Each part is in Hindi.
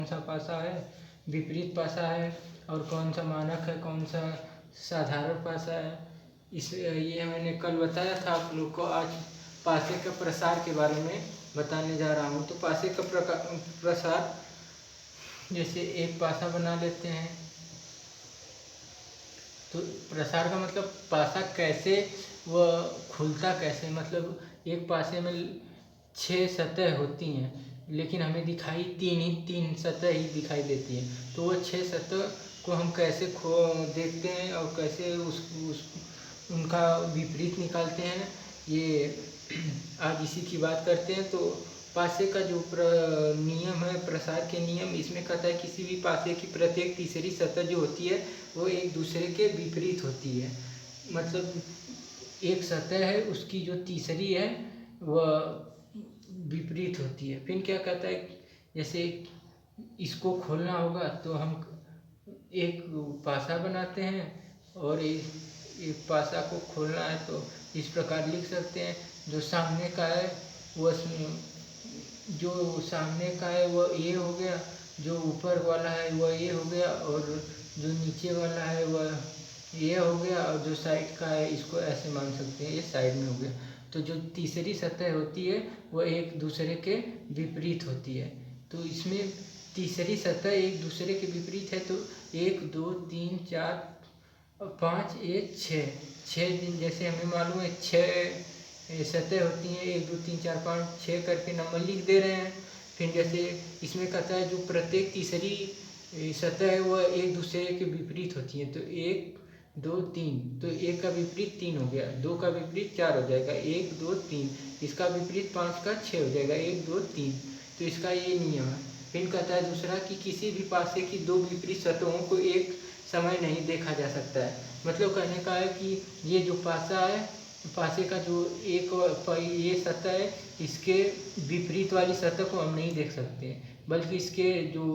कौन सा पासा है, विपरीत पासा है और कौन सा मानक है, कौन सा साधारण पासा है। ये मैंने कल बताया था आप लोग को। आज पासे का प्रसार के बारे में बताने जा रहा हूँ। तो पासे का प्रसार, जैसे एक पासा बना लेते हैं। तो प्रसार का मतलब पासा कैसे व खुलता कैसे, मतलब एक पासे में 6 सतह होती हैं लेकिन हमें दिखाई तीन सतह ही दिखाई देती है। तो वो 6 सतह को हम कैसे देखते हैं और कैसे उनका विपरीत निकालते हैं, ये आज इसी की बात करते हैं। तो पासे का जो नियम है, प्रसार के नियम, इसमें कहता है किसी भी पासे की प्रत्येक तीसरी सतह जो होती है वो एक दूसरे के विपरीत होती है। मतलब एक सतह है, उसकी जो तीसरी है वह विपरीत होती है। फिर क्या कहता है, जैसे इसको खोलना होगा तो हम एक पासा बनाते हैं और एक पासा को खोलना है तो इस प्रकार लिख सकते हैं। जो सामने का है वह ए हो गया, जो ऊपर वाला है वह ए हो गया, और जो नीचे वाला है वह ये हो गया, और जो साइड का है इसको ऐसे मान सकते हैं, ये साइड में हो गया। तो जो तीसरी सतह होती है वह एक दूसरे के विपरीत होती है। तो इसमें तीसरी सतह एक दूसरे के विपरीत है। तो 1 2 3 4 5 1 6 दिन, जैसे हमें मालूम है 6 सतह होती हैं, 1 2 3 4 5 6 करके नंबर लिख दे रहे हैं। फिर जैसे इसमें कहता है जो प्रत्येक तीसरी सतह है वह एक दूसरे के विपरीत होती है। तो 1 2 3, तो 1 का विपरीत 3 हो गया, 2 का विपरीत 4 हो जाएगा, 1 2 3, इसका विपरीत 5 का 6 हो जाएगा, 1 2 3। तो इसका ये नियम है। फिर कहता है दूसरा कि किसी भी पासे की 2 विपरीत सतहों को एक समय नहीं देखा जा सकता है। मतलब कहने का है कि ये जो पासा है, पासे का जो ये सतह है, इसके विपरीत वाली सतह को हम नहीं देख सकते, बल्कि इसके जो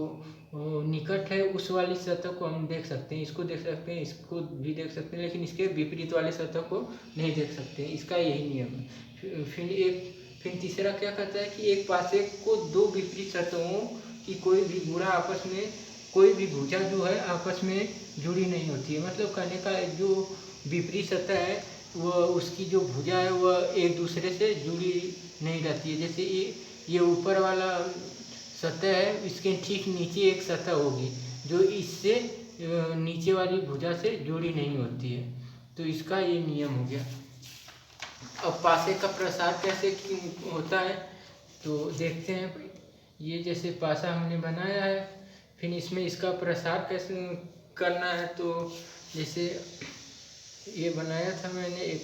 निकट है उस वाली सतह को हम देख सकते हैं, इसको देख सकते हैं, इसको भी देख सकते हैं, लेकिन इसके विपरीत वाले सतह को नहीं देख सकते। इसका यही नियम है। फिर तीसरा क्या कहता है कि एक पासे को 2 विपरीत सतहों की कोई भी गुणा आपस में, कोई भी भुजा जो है आपस में जुड़ी नहीं होती है। मतलब कहने का जो विपरीत सतह है वह, उसकी जो भुजा है वह एक दूसरे से जुड़ी नहीं रहती है। जैसे ये ऊपर वाला सतह है, इसके ठीक नीचे एक सतह होगी जो इससे नीचे वाली भुजा से जुड़ी नहीं होती है। तो इसका ये नियम हो गया। अब पासे का प्रसार कैसे होता है तो देखते हैं। ये जैसे पासा हमने बनाया है, फिर इसमें इसका प्रसार कैसे करना है। तो जैसे ये बनाया था मैंने एक,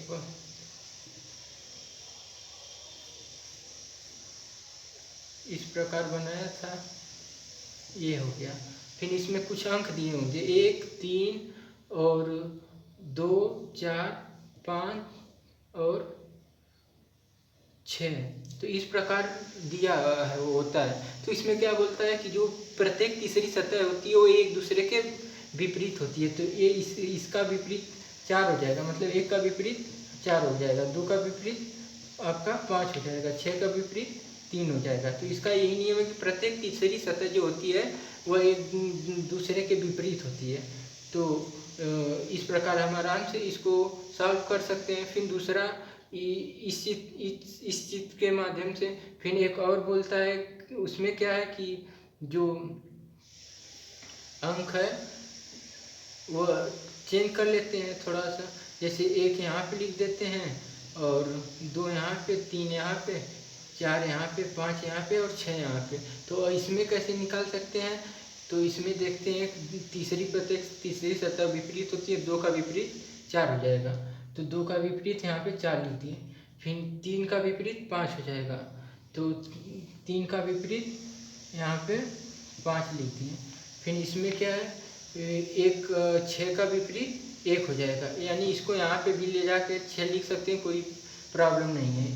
इस प्रकार बनाया था, ये हो गया। फिर इसमें कुछ अंक दिए होंगे, 1 3 और 2 4 5 और 6। तो इस प्रकार दिया है होता है। तो इसमें क्या बोलता है कि जो प्रत्येक तीसरी सतह होती है वो एक दूसरे के विपरीत होती है। तो ये इसका विपरीत 4 हो जाएगा, मतलब 1 का विपरीत 4 हो जाएगा, 2 का विपरीत आपका 5 हो जाएगा, 6 का विपरीत 3 हो जाएगा। तो इसका यही नियम है कि प्रत्येक तीसरी सतह जो होती है वह एक दूसरे के विपरीत होती है। तो इस प्रकार हम आराम से इसको सॉल्व कर सकते हैं। फिर दूसरा, इस चित्र के माध्यम से फिर एक और बोलता है, उसमें क्या है कि जो अंक है वो चेंज कर लेते हैं थोड़ा सा। जैसे 1 यहाँ पे लिख देते हैं और 2 यहाँ पे, 3 यहाँ पे, 4 यहाँ पे, 5 यहाँ पे और 6 यहाँ पे। तो इसमें कैसे निकाल सकते हैं, तो इसमें देखते हैं प्रत्येक तीसरी सतह विपरीत होती है, 2 का विपरीत 4 हो जाएगा। तो 2 का विपरीत यहाँ पे 4 लिख दिए। फिर 3 का विपरीत 5 हो जाएगा, तो 3 का विपरीत यहाँ पे 5 लिख दिए। फिर इसमें क्या है, 6 का विपरीत 1 हो जाएगा, यानी इसको यहाँ पे भी ले जाके 6 लिख सकते हैं, कोई प्रॉब्लम नहीं है।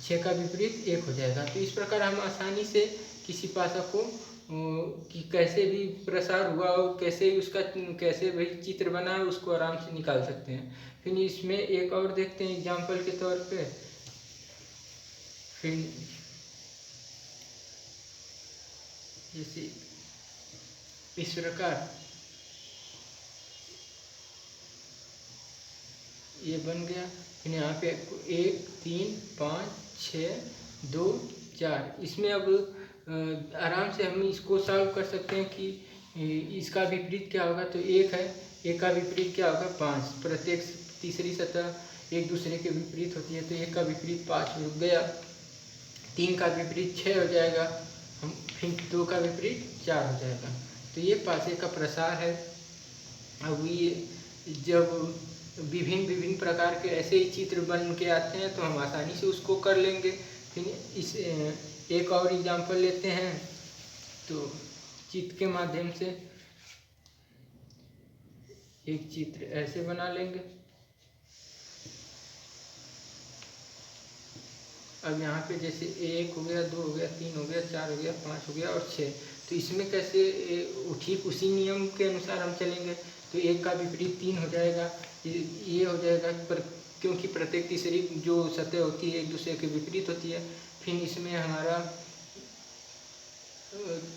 6 का विपरीत 1 हो जाएगा। तो इस प्रकार हम आसानी से किसी पासा को कि कैसे भी प्रसार हुआ हो, कैसे भी चित्र बना है, उसको आराम से निकाल सकते हैं। फिर इसमें एक और देखते हैं एग्जाम्पल के तौर पे। फिर जैसे इस प्रकार ये बन गया। फिर यहाँ पे 1 3 5 6 2 4। इसमें अब आराम से हम इसको सॉल्व कर सकते हैं कि इसका विपरीत क्या होगा। तो 1 है, 1 का विपरीत क्या होगा 5। प्रत्येक तीसरी सतह एक दूसरे के विपरीत होती है, तो 1 का विपरीत 5 हो गया। 3 का विपरीत 6 हो जाएगा, हम फिर 2 का विपरीत 4 हो जाएगा। तो ये पासे का प्रसार है। अब ये जब विभिन्न विभिन्न प्रकार के ऐसे ही चित्र बन के आते हैं तो हम आसानी से उसको कर लेंगे। फिर इस एक और एग्जांपल लेते हैं। तो चित्र के माध्यम से एक चित्र ऐसे बना लेंगे। अब यहाँ पे जैसे 1 हो गया, 2 हो गया, 3 हो गया, 4 हो गया, 5 हो गया और 6। तो इसमें कैसे ठीक उसी नियम के अनुसार हम चलेंगे। तो 1 का विपरीत 3 हो जाएगा, ये हो जाएगा। पर क्योंकि प्रत्येक तीसरी जो सतह होती है एक दूसरे के विपरीत होती है। फिर इसमें हमारा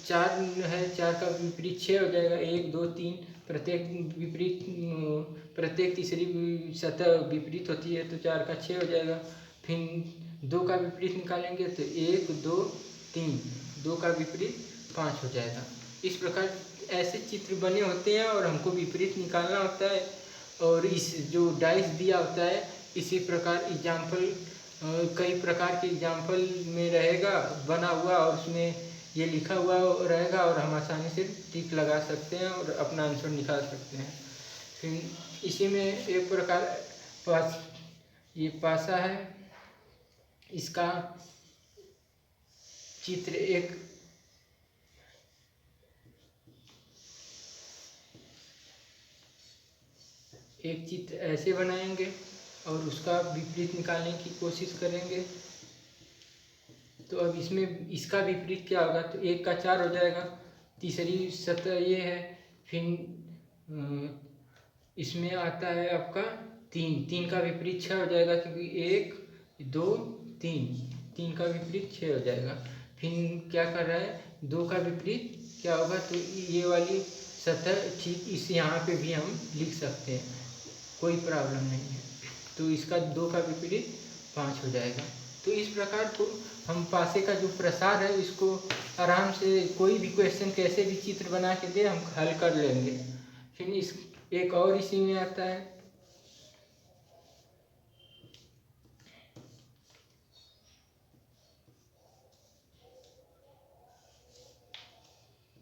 4 है, 4 का विपरीत 6 हो जाएगा। 1 2 3 प्रत्येक तीसरी सतह विपरीत होती है, तो 4 का 6 हो जाएगा। फिर 2 का विपरीत निकालेंगे तो 1 2 3, 2 का विपरीत 5 हो जाएगा। इस प्रकार ऐसे चित्र बने होते हैं और हमको विपरीत निकालना होता है। और इस जो डाइस दिया होता है इसी प्रकार एग्जाम्पल कई प्रकार के एग्जाम्पल में रहेगा बना हुआ, और उसमें ये लिखा हुआ रहेगा और हम आसानी से टिक लगा सकते हैं और अपना आंसर निकाल सकते हैं। फिर इसी में एक प्रकार ये पासा है, इसका चित्र एक चित्र ऐसे बनाएंगे और उसका विपरीत निकालने की कोशिश करेंगे। तो अब इसमें इसका विपरीत क्या होगा। तो 1 का 4 हो जाएगा, तीसरी सतह ये है। फिर इसमें आता है आपका 3, 3 का विपरीत 6 हो जाएगा, क्योंकि 1 2 3, 3 का विपरीत 6 हो जाएगा। फिर क्या कर रहा है, 2 का विपरीत क्या होगा। तो ये वाली सतह ठीक इस यहाँ पे भी हम लिख सकते हैं, कोई प्रॉब्लम नहीं है। तो इसका 2 का विपरीत 5 हो जाएगा। तो इस प्रकार को हम पासे का जो प्रसार है इसको आराम से कोई भी क्वेश्चन कैसे भी चित्र बना के दे हम हल कर लेंगे। फिर इस एक और इसी में आता है,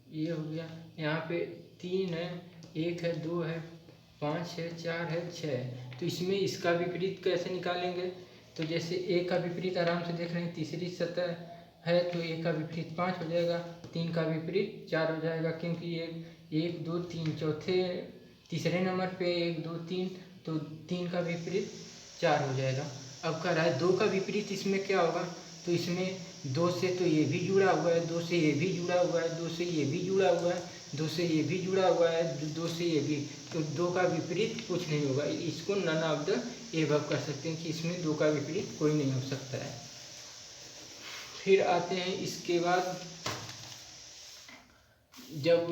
ये हो गया। यहाँ पे 3 है, 1 है, 2 है, 5 है, 4 है, 6। तो इसमें इसका विपरीत कैसे निकालेंगे। तो जैसे 1 का विपरीत आराम से देख रहे हैं, तीसरी सतह है तो 1 का विपरीत 5 हो जाएगा, 3 का विपरीत 4 हो जाएगा, क्योंकि ये 1 2 3 तीसरे नंबर पे 1 2 3, तो 3 का विपरीत 4 हो जाएगा। अब कह रहा है 2 का विपरीत इसमें क्या होगा। तो इसमें 2 से तो ये भी जुड़ा हुआ है, 2 से ये भी जुड़ा हुआ है, 2 से ये भी जुड़ा हुआ है, 2 से ये भी जुड़ा हुआ है, 2 से ये भी। तो 2 का विपरीत कुछ नहीं होगा। इसको नन ऑफ द एबव कर सकते हैं कि इसमें 2 का विपरीत कोई नहीं हो सकता है। फिर आते हैं इसके बाद, जब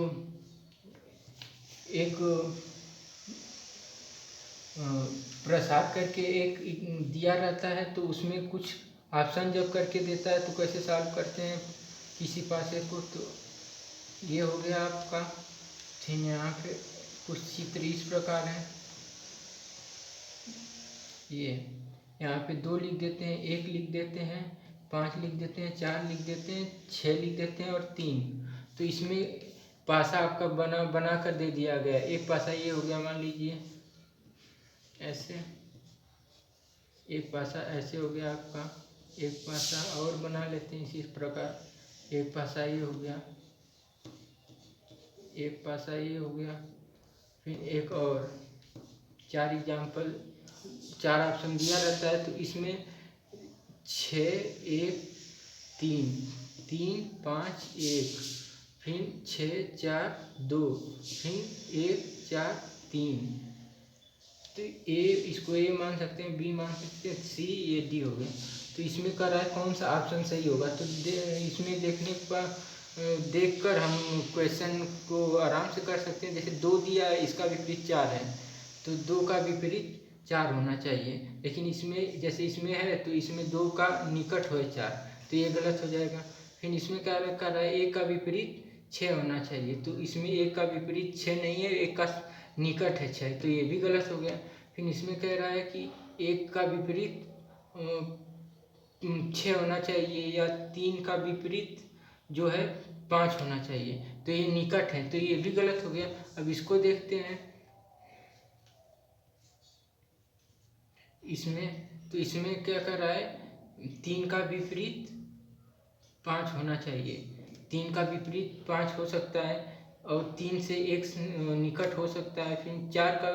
एक प्रसार करके एक दिया रहता है तो उसमें कुछ ऑप्शन जब करके देता है तो कैसे सॉल्व करते हैं किसी पासे को। तो ये हो गया आपका। फिर यहाँ पे कुछ चित्र इस प्रकार है, ये यहाँ पे 2 लिख देते हैं, 1 लिख देते हैं, 5 लिख देते हैं, 4 लिख देते हैं, 6 लिख देते हैं और 3। तो इसमें पासा आपका बना कर दे दिया गया। एक पासा ये हो गया, मान लीजिए ऐसे, एक पासा ऐसे हो गया आपका। एक पासा और बना लेते हैं इसी प्रकार। एक पासा ये हो गया, एक पासा ये हो गया, फिर एक और। 4 एग्जाम्पल, 4 ऑप्शन दिया रहता है। तो इसमें 6 1 3 3 5 1, फिर 6 4 2, फिर 1 4 3। तो ए इसको ए मान सकते हैं, बी मान सकते हैं, सी, ये डी हो गया। तो इसमें कर रहा है कौन सा ऑप्शन सही होगा। तो इसमें देखने के बाद देखकर हम क्वेश्चन को आराम से कर सकते हैं। जैसे 2 दिया है, इसका विपरीत 4 है, तो 2 का विपरीत 4 होना चाहिए। लेकिन इसमें जैसे इसमें है तो इसमें 2 का निकट हो 4, तो ये गलत हो जाएगा। फिर इसमें क्या कर रहा है, 1 का विपरीत 6 होना चाहिए, तो इसमें 1 का विपरीत 6 नहीं है, 1 का निकट है 6, तो ये भी गलत हो गया। फिर इसमें कह रहा है कि 1 का विपरीत 6 होना चाहिए, या 3 का विपरीत जो है 5 होना चाहिए, तो ये निकट है, तो ये भी गलत हो गया। अब इसको देखते हैं इसमें, तो इसमें क्या कर रहा है, 3 का विपरीत 5 होना चाहिए, 3 का विपरीत 5 हो सकता है, और 3 से 1 निकट हो सकता है। फिर 4 का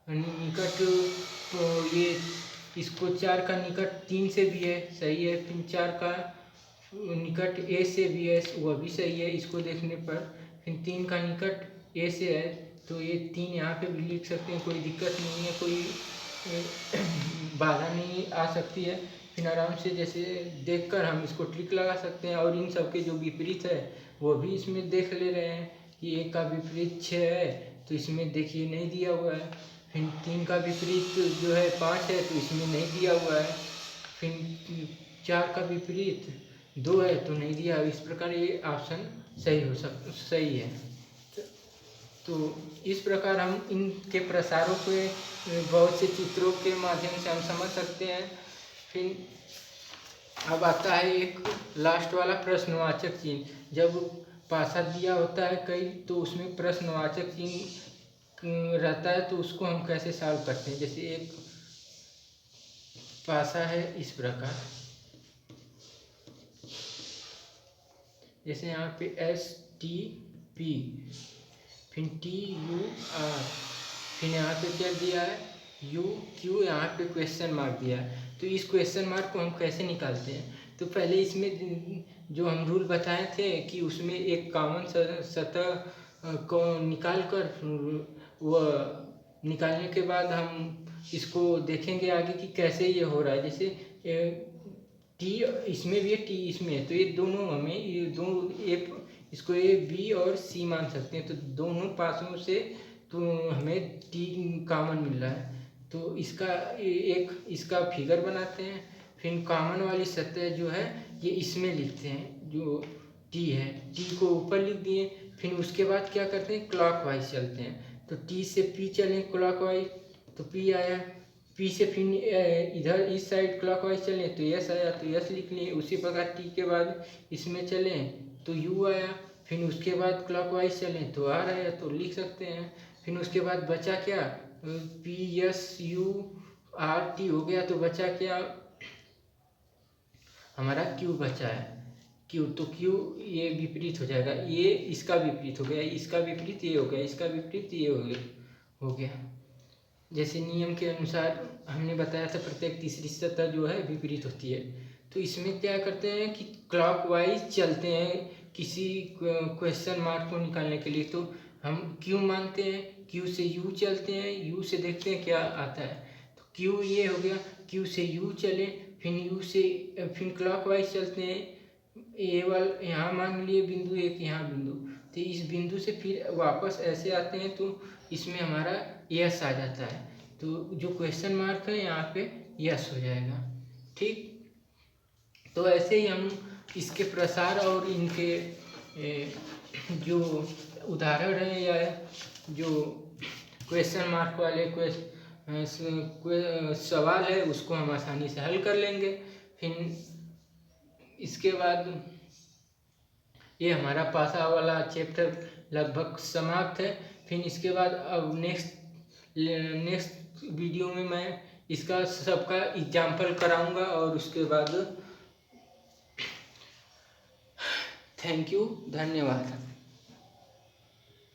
निकट, तो ये इसको 4 का निकट 3 से भी है, सही है। फिर 4 का निकट ए से भी है, वह भी सही है इसको देखने पर। फिर 3 का निकट ए से है, तो ये 3 यहाँ पे भी लिख सकते हैं, कोई दिक्कत नहीं है, कोई बाधा नहीं आ सकती है। फिर आराम से जैसे देखकर हम इसको ट्रिक लगा सकते हैं, और इन सब के जो विपरीत है वो भी इसमें देख ले रहे हैं कि 1 का विपरीत 6 है, तो इसमें देखिए नहीं दिया हुआ है। फिर 3 का विपरीत जो है 5 है, तो इसमें नहीं दिया हुआ है। फिर 4 का विपरीत 2 है, तो नहीं दिया। इस प्रकार ये ऑप्शन सही है। तो इस प्रकार हम इनके प्रसारों के बहुत से चित्रों के माध्यम से हम समझ सकते हैं। फिर अब आता है एक लास्ट वाला प्रश्नवाचक चिन्ह। जब पासा दिया होता है कई, तो उसमें प्रश्नवाचक चिन्ह रहता है, तो उसको हम कैसे सॉल्व करते हैं। जैसे एक पासा है इस प्रकार, जैसे यहाँ पे STP, फिर TUR, फिर यहाँ पे क्या दिया है UQ, यहाँ पे क्वेश्चन मार्क दिया है। तो इस क्वेश्चन मार्क को हम कैसे निकालते हैं, तो पहले इसमें जो हम रूल बताए थे कि उसमें एक कॉमन सतह को निकाल कर, वह निकालने के बाद हम इसको देखेंगे आगे कि कैसे ये हो रहा है। जैसे T इसमें भी है, T इसमें है, तो ये दोनों हमें ये दोनों एक इसको A B और C मान सकते हैं। तो दोनों पासों से तो हमें T कॉमन मिल रहा है, तो इसका फिगर बनाते हैं। फिर कॉमन वाली सतह जो है ये इसमें लिखते हैं, जो T है, T को ऊपर लिख दिए। फिर उसके बाद क्या करते हैं, क्लॉकवाइज चलते हैं। तो T से P चलें क्लॉकवाइज, तो P आया। P से फिर इधर इस साइड क्लॉकवाइज चलें तो S आया, तो S लिख लिए। उसी प्रकार T के बाद इसमें चलें तो U आया। फिर उसके बाद क्लॉकवाइज चलें तो R आया, तो लिख सकते हैं। फिर उसके बाद बचा क्या, PSURT हो गया, तो बचा क्या हमारा Q बचा है, Q, तो Q ये विपरीत हो जाएगा, ये इसका विपरीत हो गया, इसका विपरीत ये हो गया, इसका विपरीत ये हो गया। जैसे नियम के अनुसार हमने बताया था प्रत्येक तीसरी सतह जो है विपरीत होती है। तो इसमें क्या करते हैं कि क्लॉकवाइज चलते हैं किसी क्वेश्चन मार्क को निकालने के लिए। तो हम Q मानते हैं, Q से U चलते हैं, U से देखते हैं क्या आता है। तो Q ये हो गया, Q से U चले, फिर U से फिर क्लॉकवाइज चलते हैं, ए वाला यहाँ मान लिए बिंदु, एक यहाँ बिंदु, तो इस बिंदु से फिर वापस ऐसे आते हैं, तो इसमें हमारा यस आ जाता है। तो जो क्वेश्चन मार्क है यहाँ पे यस हो जाएगा। ठीक, तो ऐसे ही हम इसके प्रसार और इनके जो उदाहरण है या जो क्वेश्चन मार्क वाले सवाल है उसको हम आसानी से हल कर लेंगे। फिर इसके बाद ये हमारा पासा वाला चैप्टर लगभग समाप्त है। फिर इसके बाद अब नेक्स्ट वीडियो में मैं इसका सबका एग्जाम्पल कराऊंगा, और उसके बाद थैंक यू, धन्यवाद।